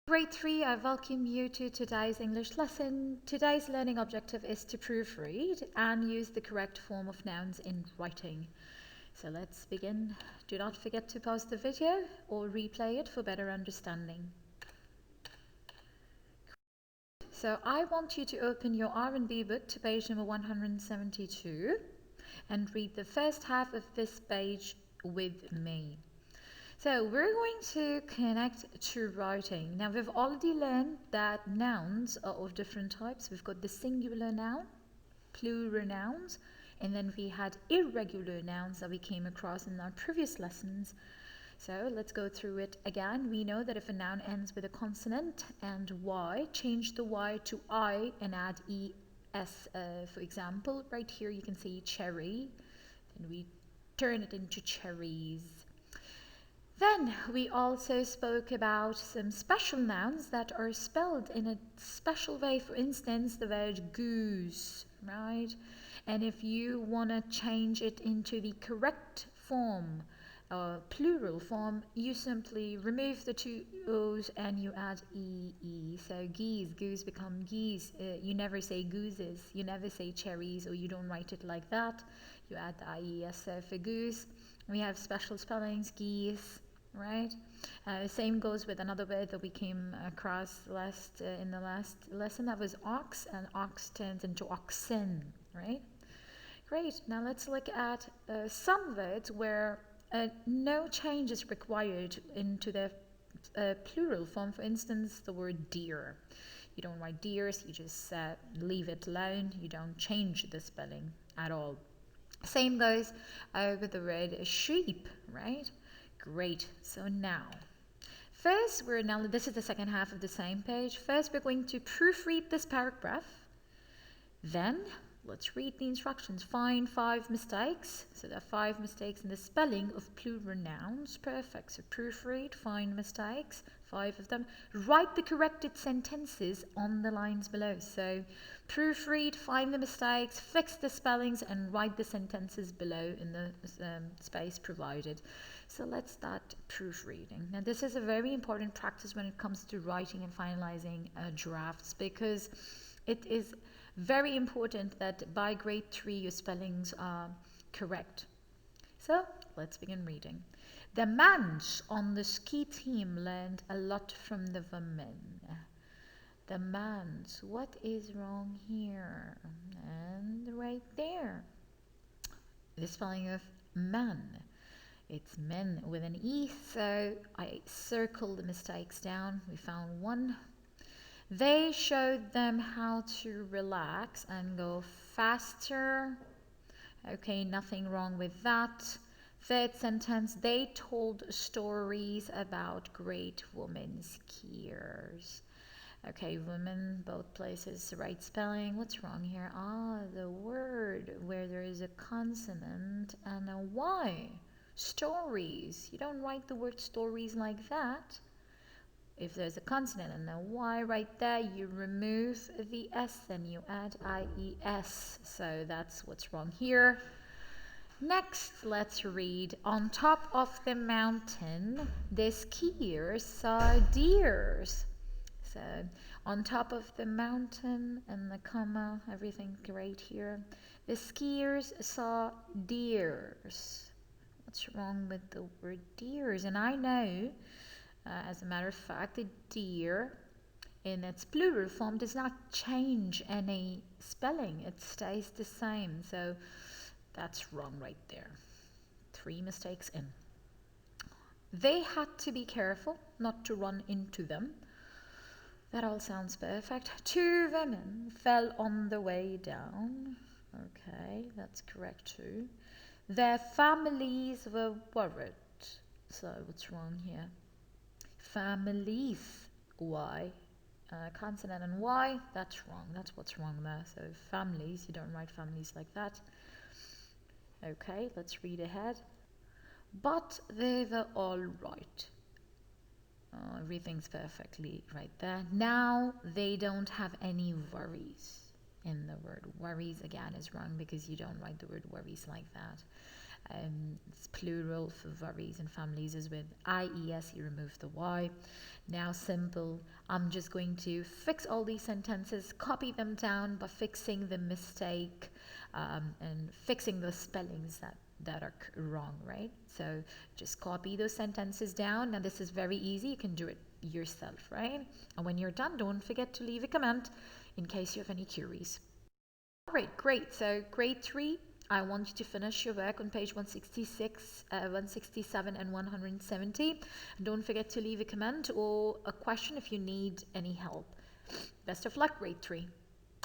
Grade 3, I welcome you to today's English lesson. Today's learning objective is to proofread and use the correct form of nouns in writing. So let's begin. Do not forget to pause the video or replay it for better understanding. So I want you to open your R&B book to page number 172 and read the first half of this page with me. So we're going to connect to writing. Now we've already learned that nouns are of different types. We've got the singular noun, plural nouns, and then we had irregular nouns that we came across in our previous lessons. So let's go through it again. We know that if a noun ends with a consonant and Y, change the Y to I and add ES. For example, right here you can see cherry, and we turn it into cherries. Then we also spoke about some special nouns that are spelled in a special way. For instance, the word goose, right? And if you want to change it into the correct form, plural form, you simply remove the two O's and you add EE. So geese, goose become geese. You never say gooses, you never say cherries, or you don't write it like that. You add the IES. So for goose, we have special spellings, geese, right? Same goes with another word that we came across in the last lesson. That was ox, and ox turns into oxen, right? Great. Now let's look at some words where no change is required into the plural form. For instance, the word deer. You don't write deers, you just leave it alone. You don't change the spelling at all. Same goes with the word sheep, right? Great. So now, this is the second half of the same page. First, we're going to proofread this paragraph. Then, let's read the instructions. Find 5 mistakes. So there are 5 mistakes in the spelling of plural nouns. Perfect. So proofread, find mistakes, 5 of them. Write the corrected sentences on the lines below. So proofread, find the mistakes, fix the spellings, and write the sentences below in the space provided. So let's start proofreading. Now this is a very important practice when it comes to writing and finalizing drafts, because it is very important that by grade 3 your spellings are correct. So let's begin reading. The men on the ski team learned a lot from the women. The men, what is wrong here? And right there, the spelling of man. It's men with an E, so I circled the mistakes down. We found one. They showed them how to relax and go faster. Okay, nothing wrong with that. Third sentence, they told stories about great women skiers. Okay, women, both places, the right spelling. What's wrong here? The word where there is a consonant and a Y. Stories. You don't write the word stories like that. If there's a consonant and a Y right there, you remove the S and you add IES. So that's what's wrong here. Next, let's read. On top of the mountain, the skiers saw deers. So on top of the mountain and the comma, everything great here. The skiers saw deers. What's wrong with the word deers? And I know, as a matter of fact, the deer in its plural form does not change any spelling. It stays the same. So that's wrong right there. 3 mistakes in. They had to be careful not to run into them. That all sounds perfect. 2 women fell on the way down. Okay, that's correct too. Their families were worried. So what's wrong here? Families, Y. Consonant and Y, that's wrong. That's what's wrong there. So families, you don't write families like that. Okay, let's read ahead. But they were all right. Everything's perfectly right there. Now they don't have any worries. In the word worries again is wrong because you don't write the word worries like that. It's plural for worries and families is with IES, you remove the Y. Now simple, I'm just going to fix all these sentences, copy them down by fixing the mistake and fixing the spellings that are wrong, right? So just copy those sentences down. Now this is very easy, you can do it yourself, right? And when you're done, don't forget to leave a comment in case you have any queries. All right, great. So grade 3, I want you to finish your work on page 166, 167 and 170. Don't forget to leave a comment or a question if you need any help. Best of luck, grade 3.